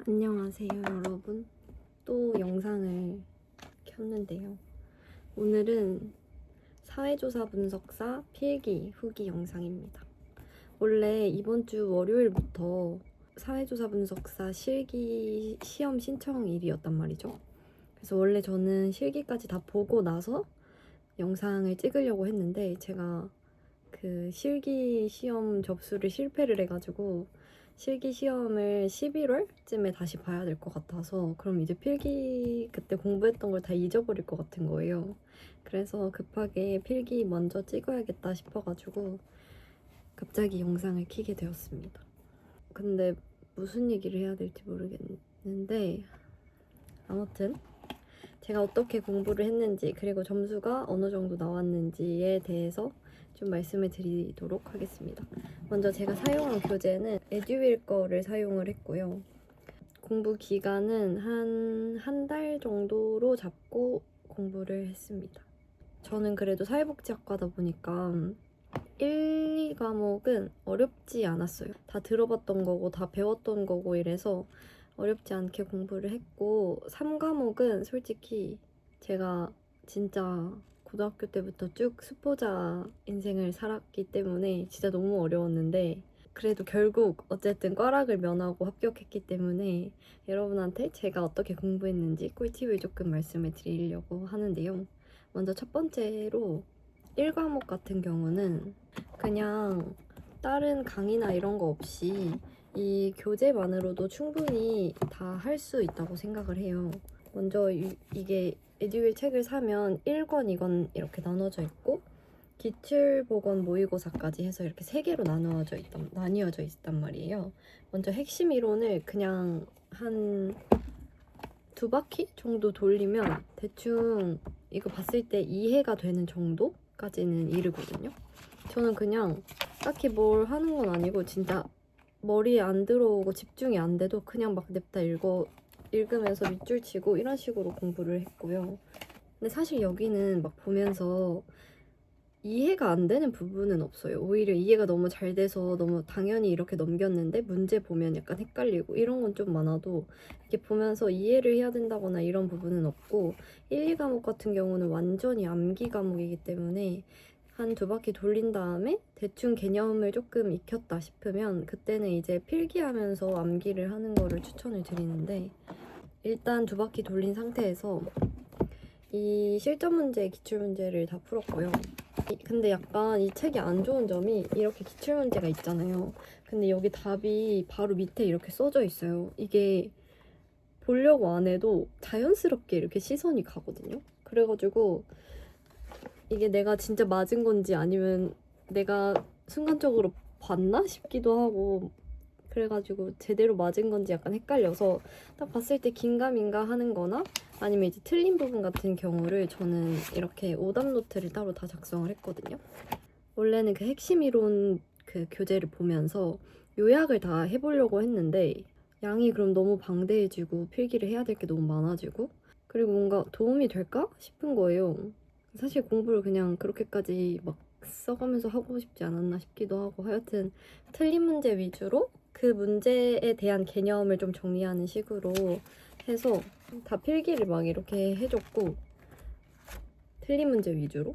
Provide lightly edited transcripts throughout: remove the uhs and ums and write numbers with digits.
안녕하세요, 여러분. 또 영상을 켰는데요. 오늘은 사회조사 분석사 필기 후기 영상입니다. 원래 이번 주 월요일부터 사회조사 분석사 실기 시험 신청일이었단 말이죠. 그래서 원래 저는 실기까지 다 보고 나서 영상을 찍으려고 했는데 제가 그 실기 시험 접수를 실패를 해가지고 실기 시험을 11월쯤에 다시 봐야 될 것 같아서 그럼 이제 필기 그때 공부했던 걸 다 잊어버릴 것 같은 거예요. 그래서 급하게 필기 먼저 찍어야겠다 싶어가지고 갑자기 영상을 켜게 되었습니다. 근데 무슨 얘기를 해야 될지 모르겠는데 아무튼 제가 어떻게 공부를 했는지 그리고 점수가 어느 정도 나왔는지에 대해서 좀 말씀을 드리도록 하겠습니다. 먼저 제가 사용한 교재는 에듀윌 거를 사용을 했고요. 공부 기간은 한 달 정도로 잡고 공부를 했습니다. 저는 그래도 사회복지학과다 보니까 1, 2과목은 어렵지 않았어요. 다 들어봤던 거고 다 배웠던 거고 이래서 어렵지 않게 공부를 했고 3과목은 솔직히 제가 진짜 고등학교 때부터 쭉 수포자 인생을 살았기 때문에 진짜 너무 어려웠는데 그래도 결국 어쨌든 꽈락을 면하고 합격했기 때문에 여러분한테 제가 어떻게 공부했는지 꿀팁을 조금 말씀을 드리려고 하는데요. 먼저 첫 번째로 1과목 같은 경우는 그냥 다른 강의나 이런 거 없이 이 교재만으로도 충분히 다 할 수 있다고 생각을 해요. 먼저 이게 에듀윌 책을 사면 1권, 2권 이렇게 나눠져 있고 기출보건 모의고사까지 해서 이렇게 3개로 나뉘어져 있단 말이에요. 먼저 핵심 이론을 그냥 한 2바퀴 정도 돌리면 대충 이거 봤을 때 이해가 되는 정도까지는 이르거든요. 저는 그냥 딱히 뭘 하는 건 아니고 진짜 머리에 안 들어오고 집중이 안 돼도 그냥 막 냅다 읽으면서 밑줄 치고 이런 식으로 공부를 했고요. 근데 사실 여기는 막 보면서 이해가 안 되는 부분은 없어요. 오히려 이해가 너무 잘 돼서 너무 당연히 이렇게 넘겼는데 문제 보면 약간 헷갈리고 이런 건 좀 많아도 이렇게 보면서 이해를 해야 된다거나 이런 부분은 없고 1, 2과목 같은 경우는 완전히 암기 과목이기 때문에 한 2바퀴 돌린 다음에 대충 개념을 조금 익혔다 싶으면 그때는 이제 필기하면서 암기를 하는 거를 추천을 드리는데 일단 2바퀴 돌린 상태에서 이 실전 문제, 기출 문제를 다 풀었고요. 근데 약간 이 책이 안 좋은 점이 이렇게 기출 문제가 있잖아요. 근데 여기 답이 바로 밑에 이렇게 써져 있어요. 이게 보려고 안 해도 자연스럽게 이렇게 시선이 가거든요. 그래가지고 이게 내가 진짜 맞은 건지 아니면 내가 순간적으로 봤나 싶기도 하고 그래가지고 제대로 맞은 건지 약간 헷갈려서 딱 봤을 때 긴가민가 하는 거나 아니면 이제 틀린 부분 같은 경우를 저는 이렇게 오답 노트를 따로 다 작성을 했거든요. 원래는 그 핵심 이론 그 교재를 보면서 요약을 다 해보려고 했는데 양이 그럼 너무 방대해지고 필기를 해야 될 게 너무 많아지고 그리고 뭔가 도움이 될까 싶은 거예요. 사실 공부를 그냥 그렇게까지 막 써가면서 하고 싶지 않았나 싶기도 하고 하여튼 틀린 문제 위주로 그 문제에 대한 개념을 좀 정리하는 식으로 해서 다 필기를 막 이렇게 해줬고 틀린 문제 위주로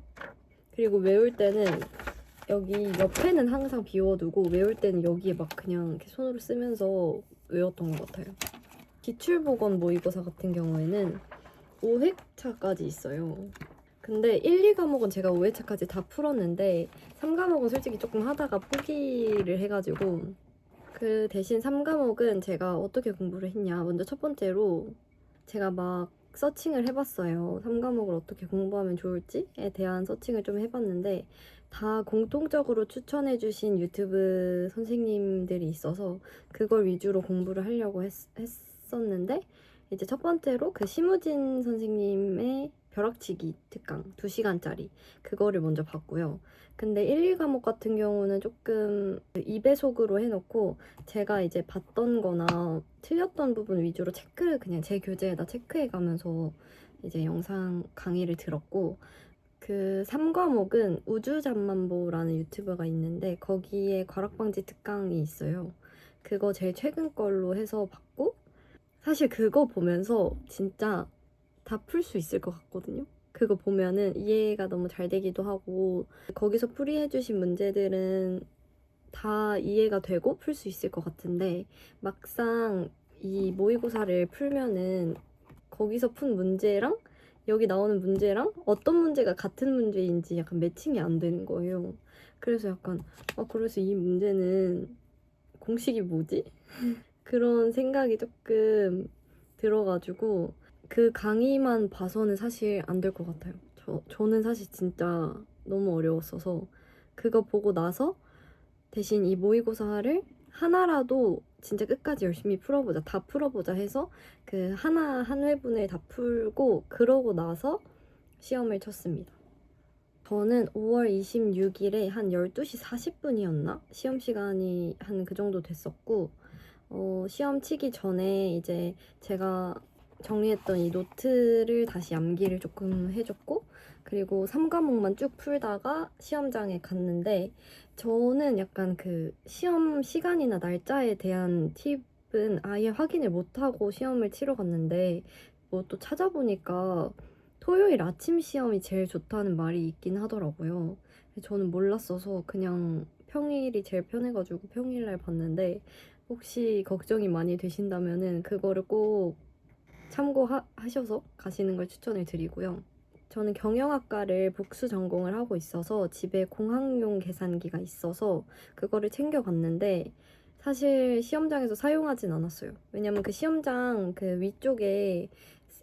그리고 외울 때는 여기 옆에는 항상 비워두고 외울 때는 여기에 막 그냥 이렇게 손으로 쓰면서 외웠던 것 같아요. 기출보건 모의고사 같은 경우에는 5회차까지 있어요. 근데 1, 2과목은 제가 5회차까지 다 풀었는데 3과목은 솔직히 조금 하다가 포기를 해가지고 그 대신 3과목은 제가 어떻게 공부를 했냐. 먼저 첫 번째로 제가 막 서칭을 해봤어요. 3과목을 어떻게 공부하면 좋을지에 대한 서칭을 좀 해봤는데 다 공통적으로 추천해주신 유튜브 선생님들이 있어서 그걸 위주로 공부를 하려고 했었는데 이제 첫 번째로 그 심우진 선생님의 벼락치기 특강 2시간짜리 그거를 먼저 봤고요. 근데 1, 2과목 같은 경우는 조금 2배속으로 해놓고 제가 이제 봤던 거나 틀렸던 부분 위주로 그냥 제 교재에다 체크해 가면서 이제 영상 강의를 들었고 그 3과목은 우주잠만보라는 유튜버가 있는데 거기에 과락방지 특강이 있어요. 그거 제일 최근 걸로 해서 봤고 사실 그거 보면서 진짜 다 풀 수 있을 것 같거든요. 그거 보면은 이해가 너무 잘 되기도 하고 거기서 풀이해주신 문제들은 다 이해가 되고 풀 수 있을 것 같은데 막상 이 모의고사를 풀면은 거기서 푼 문제랑 여기 나오는 문제랑 어떤 문제가 같은 문제인지 약간 매칭이 안 되는 거예요. 그래서 약간 그래서 이 문제는 공식이 뭐지? 그런 생각이 조금 들어가지고 그 강의만 봐서는 사실 안 될 것 같아요. 저는 사실 진짜 너무 어려웠어서 그거 보고 나서 대신 이 모의고사를 하나라도 진짜 끝까지 열심히 풀어보자, 다 풀어보자 해서 그 하나 한 회분을 다 풀고 그러고 나서 시험을 쳤습니다. 저는 5월 26일에 한 12시 40분이었나? 시험 시간이 한 그 정도 됐었고 시험 치기 전에 이제 제가 정리했던 이 노트를 다시 암기를 조금 해줬고 그리고 3과목만 쭉 풀다가 시험장에 갔는데 저는 약간 그 시험 시간이나 날짜에 대한 팁은 아예 확인을 못하고 시험을 치러 갔는데 뭐 또 찾아보니까 토요일 아침 시험이 제일 좋다는 말이 있긴 하더라고요. 저는 몰랐어서 그냥 평일이 제일 편해가지고 평일날 봤는데 혹시 걱정이 많이 되신다면은 그거를 꼭 참고하셔서 가시는 걸 추천을 드리고요. 저는 경영학과를 복수 전공을 하고 있어서 집에 공학용 계산기가 있어서 그거를 챙겨갔는데 사실 시험장에서 사용하진 않았어요. 왜냐면 그 시험장 그 위쪽에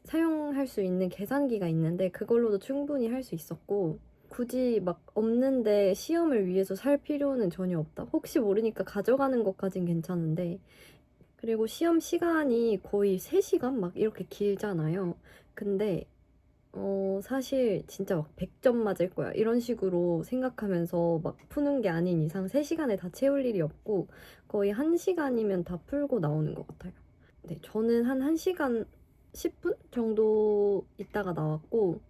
사용할 수 있는 계산기가 있는데 그걸로도 충분히 할 수 있었고 굳이 막 없는데 시험을 위해서 살 필요는 전혀 없다. 혹시 모르니까 가져가는 것까진 괜찮은데 그리고 시험 시간이 거의 3시간 막 이렇게 길잖아요. 근데 사실 진짜 막 100점 맞을 거야 이런 식으로 생각하면서 막 푸는 게 아닌 이상 3시간에 다 채울 일이 없고 거의 1시간이면 다 풀고 나오는 것 같아요. 네, 저는 한 1시간 10분 정도 있다가 나왔고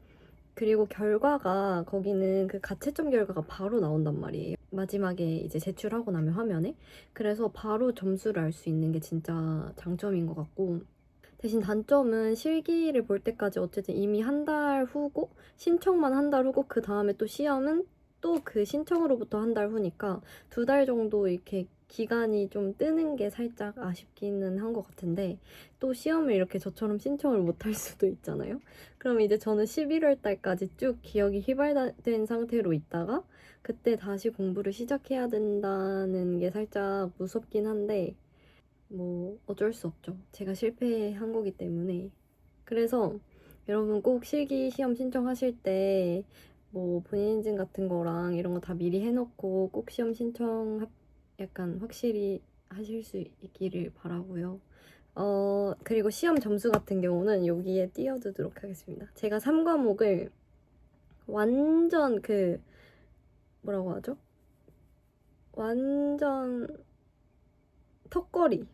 그리고 결과가 거기는 그 가채점 결과가 바로 나온단 말이에요. 마지막에 이제 제출하고 나면 화면에. 그래서 바로 점수를 알 수 있는 게 진짜 장점인 것 같고 대신 단점은 실기를 볼 때까지 어쨌든 이미 한 달 후고 신청만 한 달 후고 그 다음에 또 시험은 또 그 신청으로부터 한 달 후니까 2달 정도 이렇게 기간이 좀 뜨는 게 살짝 아쉽기는 한 것 같은데 또 시험을 이렇게 저처럼 신청을 못 할 수도 있잖아요. 그럼 이제 저는 11월 달까지 쭉 기억이 휘발된 상태로 있다가 그때 다시 공부를 시작해야 된다는 게 살짝 무섭긴 한데 뭐 어쩔 수 없죠. 제가 실패한 거기 때문에. 그래서 여러분 꼭 실기 시험 신청하실 때 뭐 본인 인증 같은 거랑 이런 거 다 미리 해놓고 꼭 시험 신청 약간 확실히 하실 수 있기를 바라고요. 그리고 시험 점수 같은 경우는 여기에 띄워두도록 하겠습니다. 제가 3과목을 완전 그 뭐라고 하죠? 완전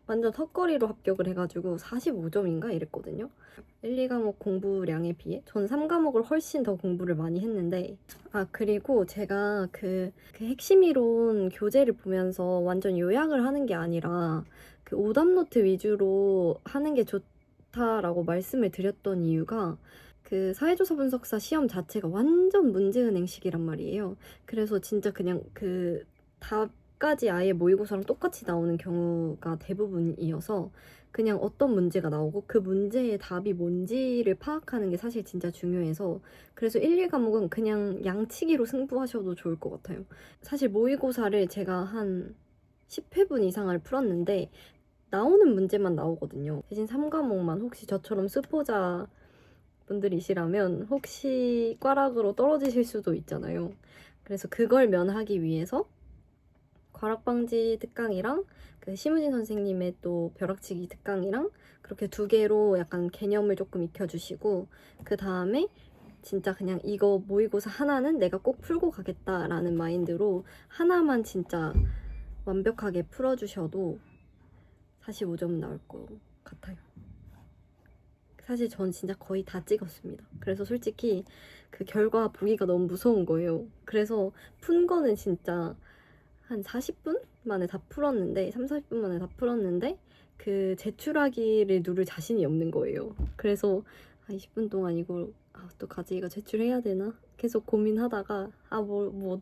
완전 턱걸이로 합격을 해가지고 45점인가 이랬거든요. 1, 2과목 공부량에 비해 전 3과목을 훨씬 더 공부를 많이 했는데 그리고 제가 그 핵심 이론 교재를 보면서 완전 요약을 하는 게 아니라 그 오답노트 위주로 하는 게 좋다라고 말씀을 드렸던 이유가 그 사회조사 분석사 시험 자체가 완전 문제은행식이란 말이에요. 그래서 진짜 그냥 그 답까지 아예 모의고사랑 똑같이 나오는 경우가 대부분이어서 그냥 어떤 문제가 나오고 그 문제의 답이 뭔지를 파악하는 게 사실 진짜 중요해서 그래서 1, 2과목은 그냥 양치기로 승부하셔도 좋을 것 같아요. 사실 모의고사를 제가 한 10회분 이상을 풀었는데 나오는 문제만 나오거든요. 대신 3과목만 혹시 저처럼 스포자 분들이시라면 혹시 꽈락으로 떨어지실 수도 있잖아요. 그래서 그걸 면하기 위해서 과락방지 특강이랑 그 심우진 선생님의 또 벼락치기 특강이랑 그렇게 2개로 약간 개념을 조금 익혀주시고 그 다음에 진짜 그냥 이거 모의고사 하나는 내가 꼭 풀고 가겠다라는 마인드로 하나만 진짜 완벽하게 풀어주셔도 45점 나올 것 같아요. 사실 전 진짜 거의 다 찍었습니다. 그래서 솔직히 그 결과 보기가 너무 무서운 거예요. 그래서 푼 거는 진짜 한 40분 만에 다 풀었는데 3, 40분 만에 다 풀었는데 그 제출하기를 누를 자신이 없는 거예요. 그래서 20분 동안 이걸 어떡하지? 이거 제출해야 되나? 계속 고민하다가 뭐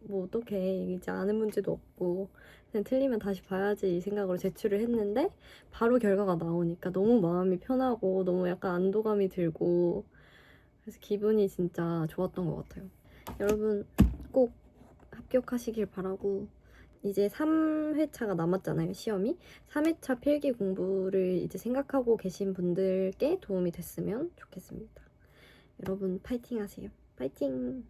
어떡해. 이제 아는 문제도 없고 그냥 틀리면 다시 봐야지 이 생각으로 제출을 했는데 바로 결과가 나오니까 너무 마음이 편하고 너무 약간 안도감이 들고 그래서 기분이 진짜 좋았던 것 같아요. 여러분 꼭 합격하시길 바라고 이제 3회차가 남았잖아요, 시험이. 3회차 필기 공부를 이제 생각하고 계신 분들께 도움이 됐으면 좋겠습니다. 여러분 파이팅 하세요. 파이팅!